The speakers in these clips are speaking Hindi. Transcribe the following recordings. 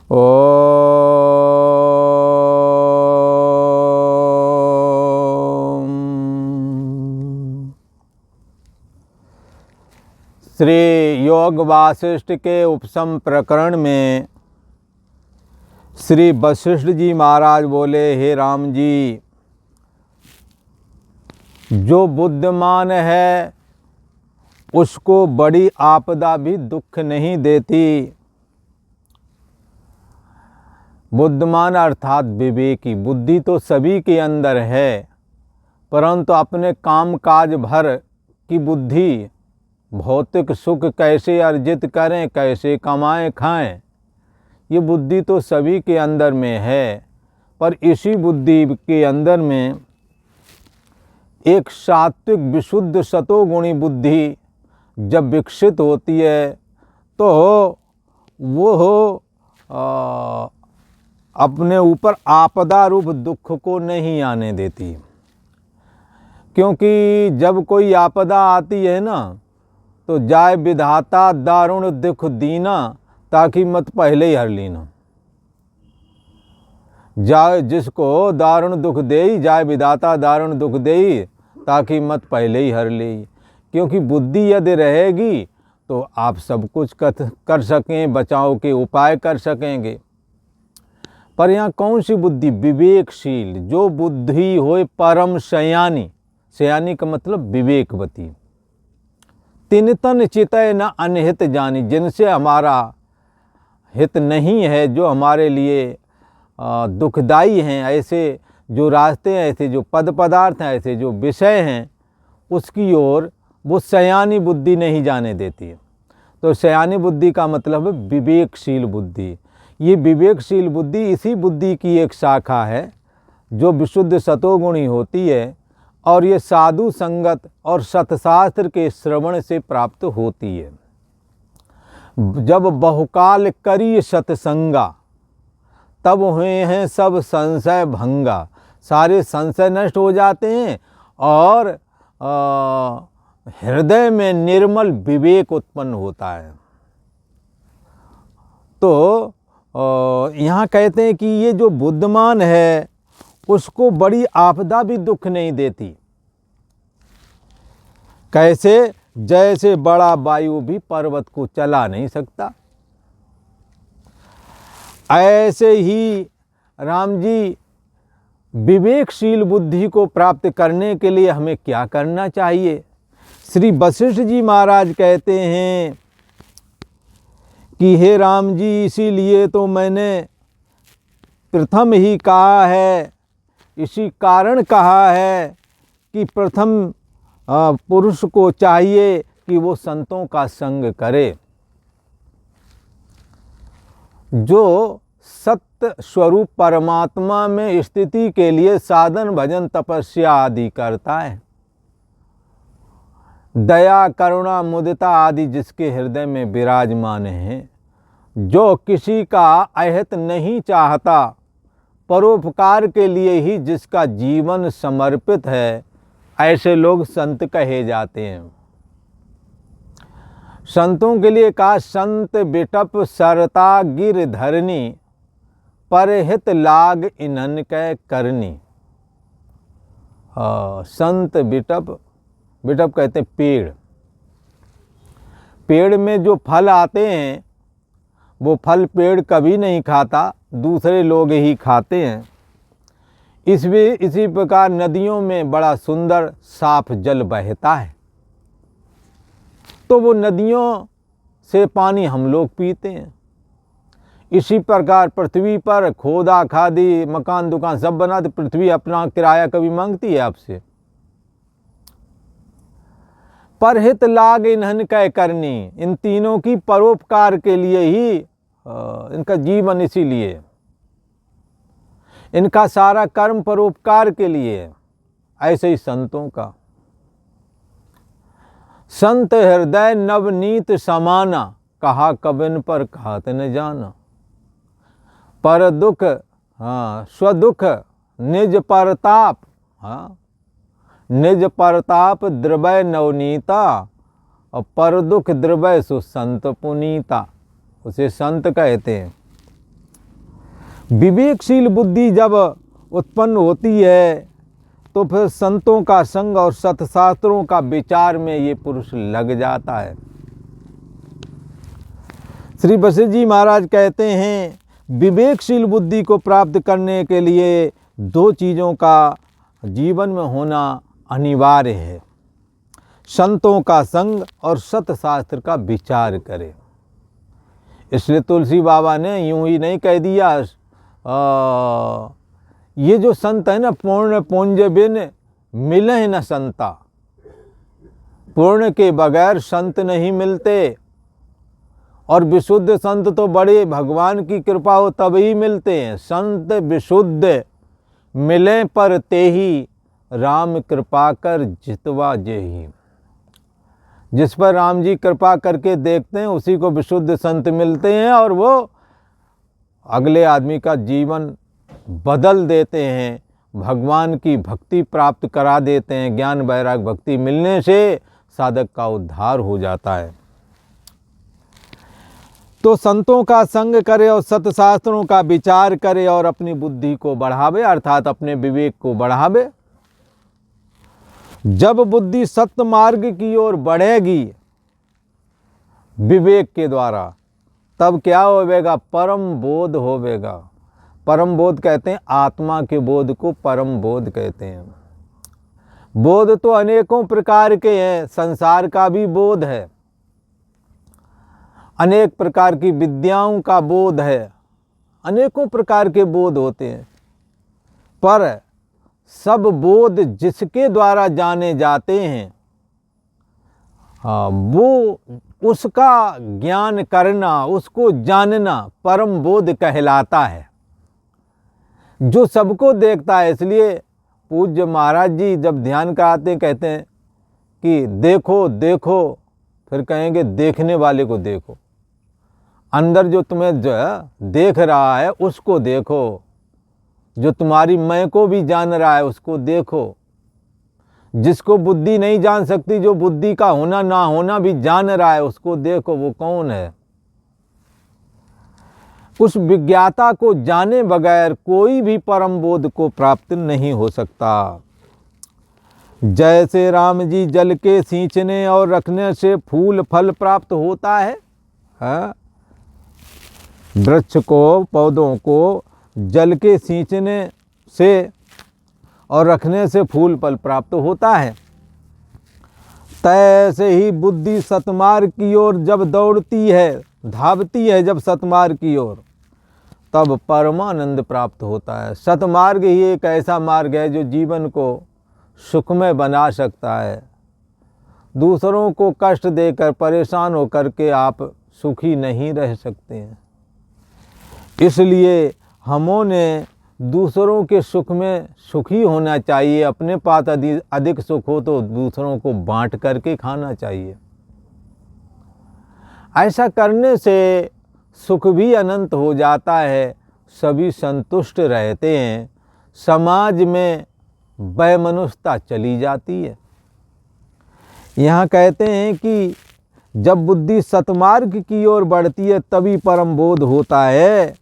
श्री योग वासिष्ठ के उपसम प्रकरण में श्री वशिष्ठ जी महाराज बोले, हे राम जी, जो बुद्धिमान है उसको बड़ी आपदा भी दुख नहीं देती। बुद्धिमान अर्थात विवेकी। बुद्धि तो सभी के अंदर है, परंतु अपने काम काज भर की बुद्धि, भौतिक सुख कैसे अर्जित करें, कैसे कमाएं खाएं, ये बुद्धि तो सभी के अंदर में है। पर इसी बुद्धि के अंदर में एक सात्विक विशुद्ध सतोगुणी बुद्धि जब विकसित होती है तो वो अपने ऊपर आपदा रूप दुख को नहीं आने देती। क्योंकि जब कोई आपदा आती है ना, तो जाय विधाता दारुण दुख दीना, ताकि मत पहले ही हर लीना। जाय जिसको दारुण दुख देई, जाय विधाता दारुण दुख देई, ताकि मत पहले ही हर ले। क्योंकि बुद्धि यदि रहेगी तो आप सब कुछ कर सकें, बचाव के उपाय कर सकेंगे। पर यहाँ कौन सी बुद्धि? विवेकशील। जो बुद्धि होए परम सयानी, सयानी का मतलब विवेकवती। तिन तन चितय न अनहित जानी, जिनसे हमारा हित नहीं है, जो हमारे लिए दुखदाई हैं, ऐसे जो रास्ते हैं, ऐसे जो पद पदार्थ हैं, ऐसे जो विषय हैं, उसकी ओर वो सयानी बुद्धि नहीं जाने देती। तो सयानी बुद्धि का मतलब है विवेकशील बुद्धि। ये विवेकशील बुद्धि इसी बुद्धि की एक शाखा है जो विशुद्ध सतोगुणी होती है, और ये साधु संगत और सतशास्त्र के श्रवण से प्राप्त होती है। जब बहुकाल करी सतसंगा, तब हुए हैं सब संशय भंगा। सारे संशय नष्ट हो जाते हैं और हृदय में निर्मल विवेक उत्पन्न होता है। तो यहाँ कहते हैं कि ये जो बुद्धिमान है उसको बड़ी आपदा भी दुख नहीं देती। कैसे? जैसे बड़ा वायु भी पर्वत को चला नहीं सकता, ऐसे ही राम जी विवेकशील बुद्धि को प्राप्त करने के लिए हमें क्या करना चाहिए? श्री वशिष्ठ जी महाराज कहते हैं कि हे राम जी, इसीलिए तो मैंने प्रथम ही कहा है, इसी कारण कहा है कि प्रथम पुरुष को चाहिए कि वो संतों का संग करे, जो सत्य स्वरूप परमात्मा में स्थिति के लिए साधन भजन तपस्या आदि करता है। दया करुणा मुदिता आदि जिसके हृदय में विराजमान हैं, जो किसी का अहित नहीं चाहता, परोपकार के लिए ही जिसका जीवन समर्पित है, ऐसे लोग संत कहे जाते हैं। संतों के लिए कहा, संत बिटप सरता गिर धरनी, परहित लाग इन्हन कै करनी। संत बिटप, बिटप कहते हैं पेड़। पेड़ में जो फल आते हैं वो फल पेड़ कभी नहीं खाता, दूसरे लोग ही खाते हैं। इसी प्रकार नदियों में बड़ा सुंदर साफ जल बहता है, तो वो नदियों से पानी हम लोग पीते हैं। इसी प्रकार पृथ्वी पर खोदा खादी मकान दुकान सब बना, तो पृथ्वी अपना किराया कभी मांगती है आपसे? परहित लाग इन्हन कै करनी, इन तीनों की परोपकार के लिए ही इनका जीवन, इसीलिए इनका सारा कर्म परोपकार के लिए है। ऐसे ही संतों का, संत हृदय नवनीत समाना, कहा कबिन पर कहत न जाना। पर दुख स्वदुख निज परताप, निज परताप द्रवय नवनीता, और पर दुख द्रवय सुसंत पुनीता। उसे संत कहते हैं। विवेकशील बुद्धि जब उत्पन्न होती है तो फिर संतों का संग और सतशास्त्रों का विचार में ये पुरुष लग जाता है। श्री वशिष्ठ जी महाराज कहते हैं, विवेकशील बुद्धि को प्राप्त करने के लिए दो चीज़ों का जीवन में होना अनिवार्य है, संतों का संग और सतशास्त्र का विचार करे। इसलिए तुलसी बाबा ने यूं ही नहीं कह दिया, ये जो संत है ना, पूर्ण पुंज बिन मिले न संता, पूर्ण के बगैर संत नहीं मिलते, और विशुद्ध संत तो बड़े भगवान की कृपा हो तभी मिलते हैं। संत विशुद्ध मिले पर तेही, राम कृपा कर जितवा जेही। जिस पर राम जी कृपा करके देखते हैं उसी को विशुद्ध संत मिलते हैं, और वो अगले आदमी का जीवन बदल देते हैं, भगवान की भक्ति प्राप्त करा देते हैं। ज्ञान वैराग भक्ति मिलने से साधक का उद्धार हो जाता है। तो संतों का संग करे और सतशास्त्रों का विचार करे और अपनी बुद्धि को बढ़ावे, अर्थात अपने विवेक को बढ़ावे। जब बुद्धि सत्य मार्ग की ओर बढ़ेगी विवेक के द्वारा, तब क्या होवेगा? परम बोध होवेगा। परम बोध कहते हैं, आत्मा के बोध को परम बोध कहते हैं। बोध तो अनेकों प्रकार के हैं, संसार का भी बोध है, अनेक प्रकार की विद्याओं का बोध है, अनेकों प्रकार के बोध होते हैं, पर सब बोध जिसके द्वारा जाने जाते हैं, वो उसका ज्ञान करना, उसको जानना परम बोध कहलाता है, जो सबको देखता है। इसलिए पूज्य महाराज जी जब ध्यान कराते हैं कहते हैं कि देखो देखो, फिर कहेंगे देखने वाले को देखो, अंदर जो तुम्हें जो है देख रहा है उसको देखो, जो तुम्हारी मैं को भी जान रहा है उसको देखो। जिसको बुद्धि नहीं जान सकती, जो बुद्धि का होना ना होना भी जान रहा है, उसको देखो, वो कौन है। उस विज्ञाता को जाने बगैर कोई भी परम बोध को प्राप्त नहीं हो सकता। जैसे राम जी जल के सींचने और रखने से फूल फल प्राप्त होता है, वृक्ष को, पौधों को जल के सींचने से और रखने से फूल फल प्राप्त होता है, तैसे ही बुद्धि सतमार्ग की ओर जब दौड़ती है, धावती है जब सतमार्ग की ओर, तब परमानंद प्राप्त होता है। सतमार्ग ही एक ऐसा मार्ग है जो जीवन को सुखमय बना सकता है। दूसरों को कष्ट देकर, परेशान होकर के आप सुखी नहीं रह सकते हैं। इसलिए हमों ने दूसरों के सुख में सुखी होना चाहिए। अपने पास अधिक सुख हो तो दूसरों को बांट करके खाना चाहिए। ऐसा करने से सुख भी अनंत हो जाता है, सभी संतुष्ट रहते हैं, समाज में वैमनस्यता चली जाती है। यहाँ कहते हैं कि जब बुद्धि सतमार्ग की ओर बढ़ती है तभी परम बोध होता है।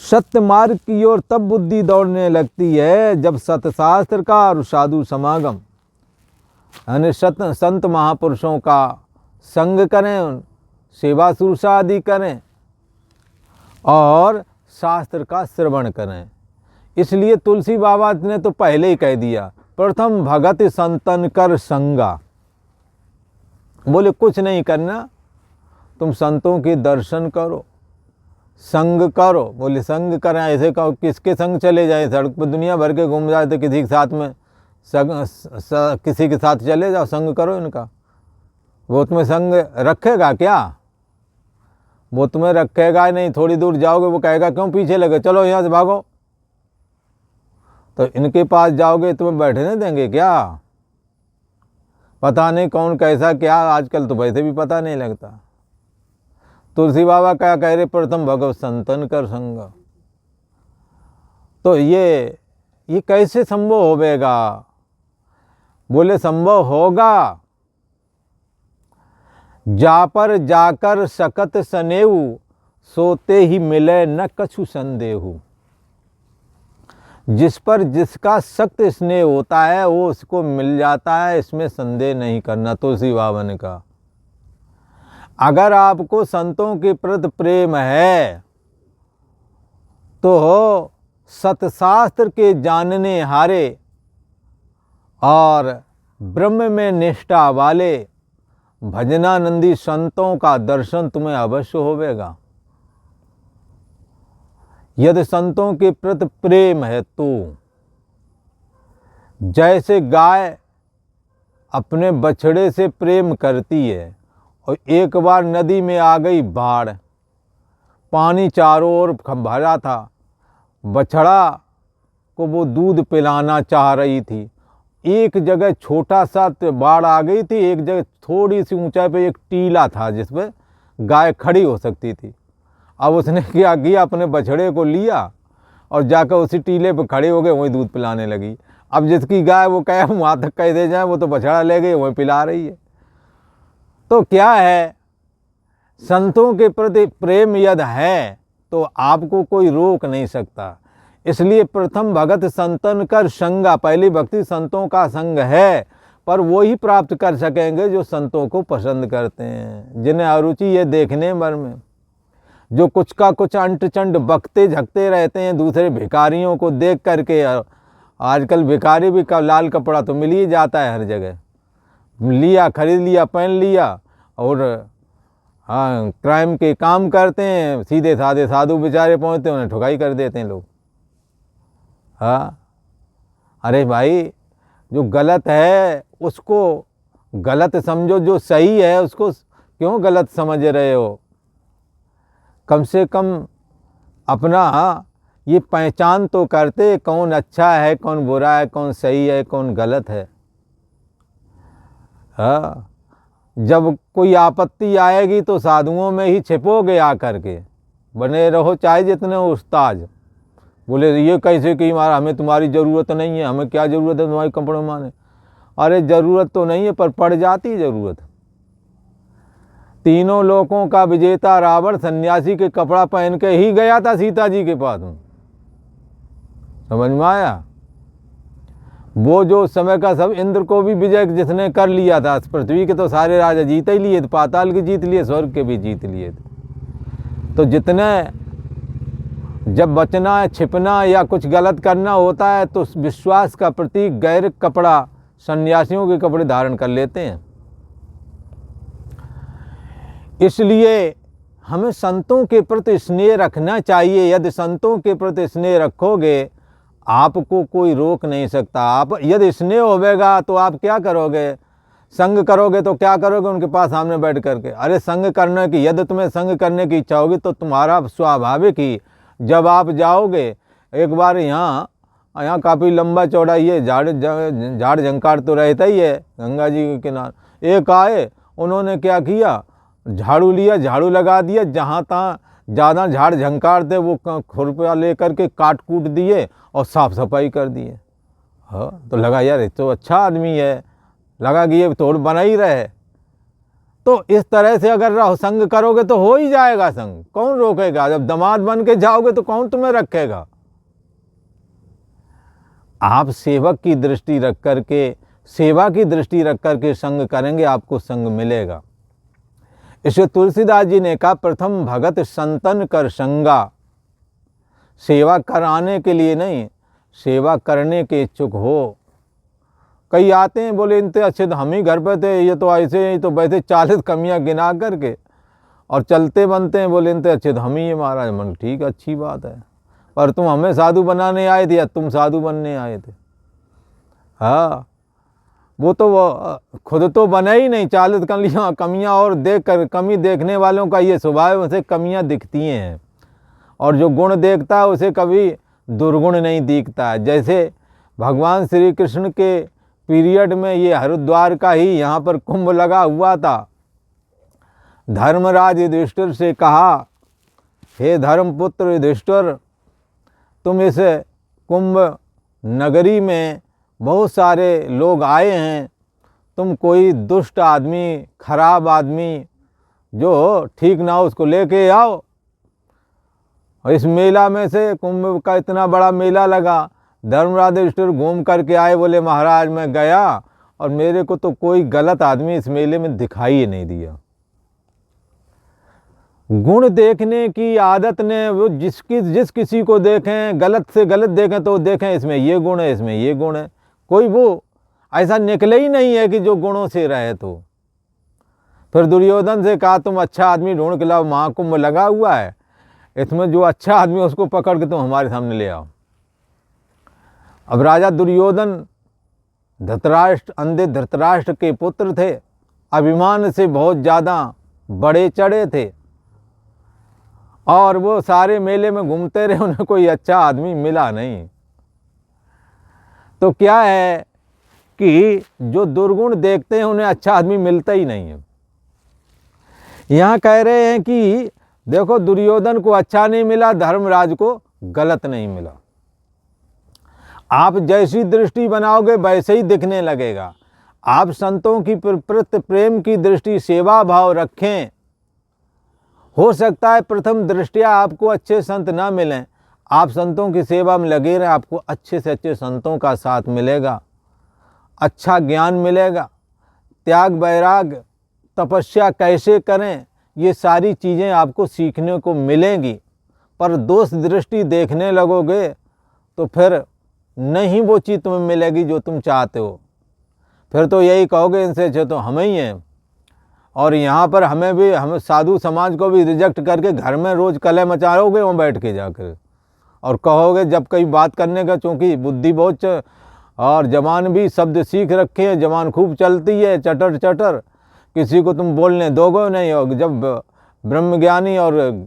सत्य मार्ग की ओर तब बुद्धि दौड़ने लगती है जब सतशास्त्र का और साधु समागम, यानी संत महापुरुषों का संग करें, सेवा शुश्रूषा आदि करें और शास्त्र का श्रवण करें। इसलिए तुलसी बाबा ने तो पहले ही कह दिया, प्रथम भगत संतन कर संगा। बोले कुछ नहीं करना, तुम संतों के दर्शन करो, संग करो। बोले संग करें, ऐसे कहो किसके संग चले जाए, सड़क पर दुनिया भर के घूम जाए तो किसी के साथ में किसी के साथ चले जाओ, संग करो इनका। वो तुम्हें संग रखेगा क्या? वो तुम्हें रखेगा नहीं। थोड़ी दूर जाओगे वो कहेगा क्यों पीछे लगे, चलो यहाँ से भागो। तो इनके पास जाओगे तुम्हें बैठने देंगे क्या? पता नहीं कौन कैसा क्या, आजकल तो वैसे भी पता नहीं लगता। तुलसी बाबा क्या कह रहे, प्रथम भगवत संतन कर संग। तो ये कैसे संभव होवेगा? बोले संभव होगा जा पर जाकर सकत सनेऊ, सोते ही मिले न कछु संदेहु। जिस पर जिसका सख्त स्नेह होता है वो उसको मिल जाता है, इसमें संदेह नहीं करना। तुलसी बाबा ने कहा अगर आपको संतों के प्रति प्रेम है तो सतशास्त्र के जानने हारे और ब्रह्म में निष्ठा वाले भजनानंदी संतों का दर्शन तुम्हें अवश्य होवेगा। यदि संतों के प्रति प्रेम है तो जैसे गाय अपने बछड़े से प्रेम करती है और एक बार नदी में आ गई बाढ़, पानी चारों ओर भरा था, बछड़ा को वो दूध पिलाना चाह रही थी। एक जगह छोटा सा बाढ़ आ गई थी, एक जगह थोड़ी सी ऊंचाई पे एक टीला था जिस पे गाय खड़ी हो सकती थी। अब उसने क्या किया, अपने बछड़े को लिया और जाकर उसी टीले पे खड़े हो गए, वहीं दूध पिलाने लगी। अब जिसकी गाय वो कहे वहाँ तक कह दे जाए, वो तो बछड़ा ले गई, वहीं पिला रही है। तो क्या है, संतों के प्रति प्रेम यदि है तो आपको कोई रोक नहीं सकता। इसलिए प्रथम भगत संतन कर संगा, पहली भक्ति संतों का संग है, पर वो ही प्राप्त कर सकेंगे जो संतों को पसंद करते हैं, जिन्हें अरुचि ये देखने भर में, जो कुछ का कुछ अंट चंड बकते झकते रहते हैं दूसरे भिखारियों को देख करके। आजकल भिखारी भी लाल कपड़ा तो मिल ही जाता है हर जगह, लिया खरीद लिया पहन लिया, और हाँ क्राइम के काम करते हैं। सीधे साधे साधु बेचारे पहुँचते हैं, उन्हें ठुकाई कर देते हैं लोग। हाँ अरे भाई, जो गलत है उसको गलत समझो, जो सही है उसको क्यों गलत समझ रहे हो। कम से कम अपना ये पहचान तो करते कौन अच्छा है, कौन बुरा है, कौन सही है, कौन गलत है। हाँ, जब कोई आपत्ति आएगी तो साधुओं में ही छिपोगे आकर के, बने रहो चाहे जितने उस्ताद। बोले ये कैसे कि हमारा, हमें तुम्हारी ज़रूरत नहीं है, हमें क्या ज़रूरत है तुम्हारे कपड़ों माने। अरे ज़रूरत तो नहीं है, पर पड़ जाती ज़रूरत। तीनों लोकों का विजेता रावण सन्यासी के कपड़ा पहन के ही गया था सीता जी के पास में, समझ में आया। वो जो समय का सब, इंद्र को भी विजय जिसने कर लिया था, पृथ्वी के तो सारे राजा जीत ही लिए थे, पाताल के जीत लिए, स्वर्ग के भी जीत लिए थे। तो जितने जब बचना छिपना या कुछ गलत करना होता है तो विश्वास का प्रतीक गैर कपड़ा, सन्यासियों के कपड़े धारण कर लेते हैं। इसलिए हमें संतों के प्रति स्नेह रखना चाहिए। यदि संतों के प्रति स्नेह रखोगे आपको कोई रोक नहीं सकता। आप यदि स्नेह होवेगा तो आप क्या करोगे, संग करोगे तो क्या करोगे, उनके पास सामने बैठ करके। अरे संग करने की, यदि तुम्हें संग करने की इच्छा होगी तो तुम्हारा स्वाभाविक ही, जब आप जाओगे एक बार यहाँ काफ़ी लंबा चौड़ा ये झाड़ झंकार तो रहता ही है गंगा जी के किनारे। एक आए, उन्होंने क्या किया, झाड़ू लिया, झाड़ू लगा दिया, जहाँ तहाँ ज़्यादा झाड़ झंकार थे वो खुरपा ले करके काट कूट दिए और साफ सफाई कर दिए। हाँ, तो लगा यार ये तो अच्छा आदमी है, लगा कि ये तोड़ बना ही रहे। तो इस तरह से अगर संग करोगे तो हो ही जाएगा संग, कौन रोकेगा। जब दामाद बन के जाओगे तो कौन तुम्हें रखेगा। आप सेवक की दृष्टि रख करके, सेवा की दृष्टि रख करके संग करेंगे, आपको संग मिलेगा। इसे तुलसीदास जी ने कहा प्रथम भगत संतन कर संगा। सेवा कराने के लिए नहीं, सेवा करने के इच्छुक हो। कई आते हैं बोले इनसे अच्छे तो हम ही घर पे थे, ये तो ऐसे ही तो वैसे 40 कमियां गिना करके और चलते बनते हैं, बोले इनसे अच्छे तो हम ही है महाराज। मन ठीक अच्छी बात है, पर तुम हमें साधु बनाने आए थे या तुम साधु बनने आए थे। हाँ, वो तो वो खुद तो बने ही नहीं, 40 कमियां और देख कर, कमी देखने वालों का ये स्वभाव, उसे कमियां दिखती हैं, और जो गुण देखता है उसे कभी दुर्गुण नहीं दिखता है। जैसे भगवान श्री कृष्ण के पीरियड में ये हरिद्वार का ही यहाँ पर कुंभ लगा हुआ था। धर्मराज युधिष्ठिर से कहा, हे धर्मपुत्र युधिष्ठिर, तुम इस कुंभ नगरी में बहुत सारे लोग आए हैं, तुम कोई दुष्ट आदमी, खराब आदमी जो ठीक ना हो उसको लेके आओ और इस मेला में से कुंभ का इतना बड़ा मेला लगा, धर्मराज युधिष्ठिर घूम करके आए, बोले महाराज मैं गया और मेरे को तो कोई गलत आदमी इस मेले में दिखाई ही नहीं दिया। गुण देखने की आदत ने वो जिस किसी को देखें, गलत से गलत देखें तो देखें इसमें ये गुण है, इसमें ये गुण है, कोई वो ऐसा निकले ही नहीं है कि जो गुणों से रहे। तो फिर दुर्योधन से कहा तुम अच्छा आदमी ढूंढ के लाओ, महाकुंभ लगा हुआ है, इसमें जो अच्छा आदमी उसको पकड़ के तुम हमारे सामने ले आओ। अब राजा दुर्योधन अंधे धृतराष्ट्र के पुत्र थे, अभिमान से बहुत ज़्यादा बड़े चढ़े थे और वो सारे मेले में घूमते रहे, उन्हें कोई अच्छा आदमी मिला नहीं। तो क्या है कि जो दुर्गुण देखते हैं उन्हें अच्छा आदमी मिलता ही नहीं है। यहाँ कह रहे हैं कि देखो दुर्योधन को अच्छा नहीं मिला, धर्मराज को गलत नहीं मिला। आप जैसी दृष्टि बनाओगे वैसे ही दिखने लगेगा। आप संतों की प्रति प्रेम की दृष्टि, सेवा भाव रखें। हो सकता है प्रथम दृष्टिया आपको अच्छे संत ना मिलें, आप संतों की सेवा में लगे रहें, आपको अच्छे से अच्छे संतों का साथ मिलेगा, अच्छा ज्ञान मिलेगा, त्याग वैराग तपस्या कैसे करें ये सारी चीज़ें आपको सीखने को मिलेंगी। पर दोष दृष्टि देखने लगोगे तो फिर नहीं वो चीज़ तुम्हें मिलेगी जो तुम चाहते हो। फिर तो यही कहोगे इनसे अच्छे तो हमें ही हैं, और यहाँ पर हमें साधु समाज को भी रिजेक्ट करके घर में रोज़ कलह मचाओगे वहाँ बैठ के जाकर, और कहोगे जब कहीं बात करने का, चूँकि बुद्धि बहुत और जबान भी शब्द सीख रखे हैं, जबान खूब चलती है चटर चटर, किसी को तुम बोलने दोगे नहीं। और जब ब्रह्मज्ञानी और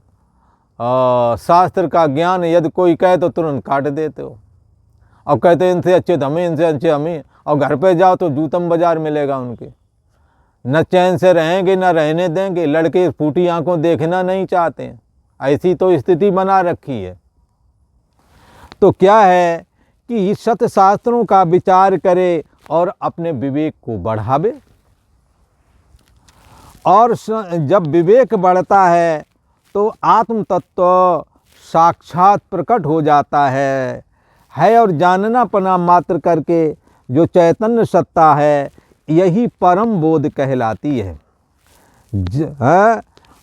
शास्त्र का ज्ञान यदि कोई कहे तो तुरंत काट देते हो और कहते हैं इनसे अच्छे तो हमें, इनसे अच्छे हमें, और घर पे जाओ तो जूतम बाजार मिलेगा उनके। न चैन से रहेंगे न रहने देंगे, लड़के फूटी आंखों देखना नहीं चाहते हैं, ऐसी तो स्थिति बना रखी है। तो क्या है कि सत शास्त्रों का विचार करे और अपने विवेक को बढ़ावे, और जब विवेक बढ़ता है तो आत्म तत्व साक्षात प्रकट हो जाता है और जानना पना मात्र करके जो चैतन्य सत्ता है यही परम बोध कहलाती है।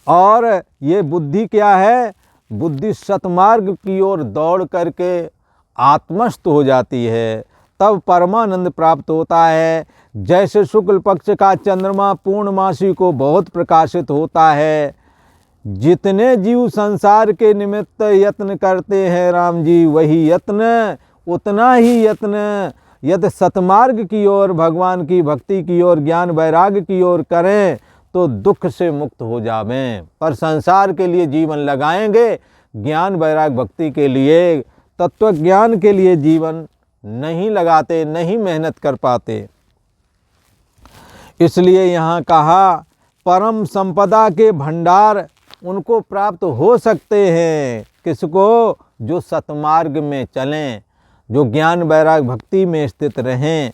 और ये बुद्धि क्या है, बुद्धि सतमार्ग की ओर दौड़ करके आत्मस्थ हो जाती है, तब परमानंद प्राप्त होता है। जैसे शुक्ल पक्ष का चंद्रमा पूर्णमासी को बहुत प्रकाशित होता है, जितने जीव संसार के निमित्त यत्न करते हैं राम जी, वही यत्न उतना ही यत्न यदि सतमार्ग की ओर, भगवान की भक्ति की ओर, ज्ञान वैराग्य की ओर करें तो दुख से मुक्त हो जावें। पर संसार के लिए जीवन लगाएंगे, ज्ञान वैराग्य भक्ति के लिए, तत्व ज्ञान के लिए जीवन नहीं लगाते, नहीं मेहनत कर पाते। इसलिए यहाँ कहा परम संपदा के भंडार उनको प्राप्त हो सकते हैं, किसको, जो सतमार्ग में चलें, जो ज्ञान वैराग्य भक्ति में स्थित रहें,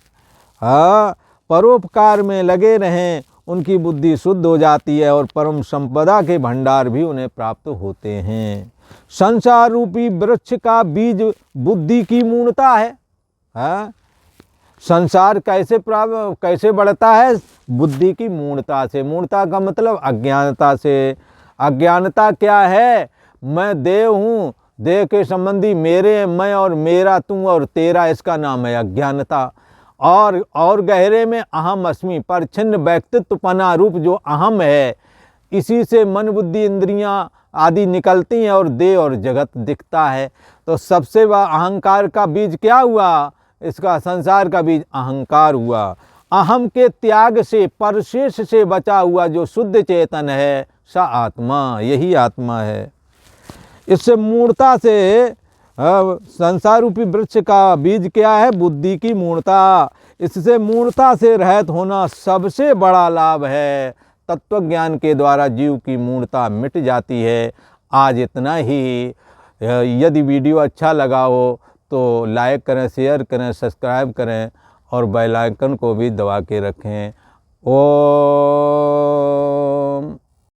परोपकार में लगे रहें, उनकी बुद्धि शुद्ध हो जाती है और परम संपदा के भंडार भी उन्हें प्राप्त होते हैं। संसार रूपी वृक्ष का बीज बुद्धि की मूर्ता है। संसार कैसे बढ़ता है, बुद्धि की मूर्ता से। मूर्ता का मतलब अज्ञानता से। अज्ञानता क्या है, मैं देव हूँ, देह के संबंधी मेरे, मैं और मेरा, तू और तेरा, इसका नाम है अज्ञानता। और गहरे में अहम अस्मि, परछिन्न व्यक्तित्वपना रूप जो अहम है, इसी से मन बुद्धि इंद्रियां आदि निकलती हैं और देह और जगत दिखता है। तो सबसे वह अहंकार का बीज क्या हुआ, इसका संसार का बीज अहंकार हुआ। अहम के त्याग से, परशेष से बचा हुआ जो शुद्ध चेतन है सा आत्मा, यही आत्मा है। इससे मूर्ता से, संसार रूपी वृक्ष का बीज क्या है, बुद्धि की मूर्ता। इससे मूर्ता से रहित होना सबसे बड़ा लाभ है। तत्व ज्ञान के द्वारा जीव की मूर्ता मिट जाती है। आज इतना ही। यदि वीडियो अच्छा लगा हो तो लाइक करें, शेयर करें, सब्सक्राइब करें और बेल आइकन को भी दबा के रखें। ओम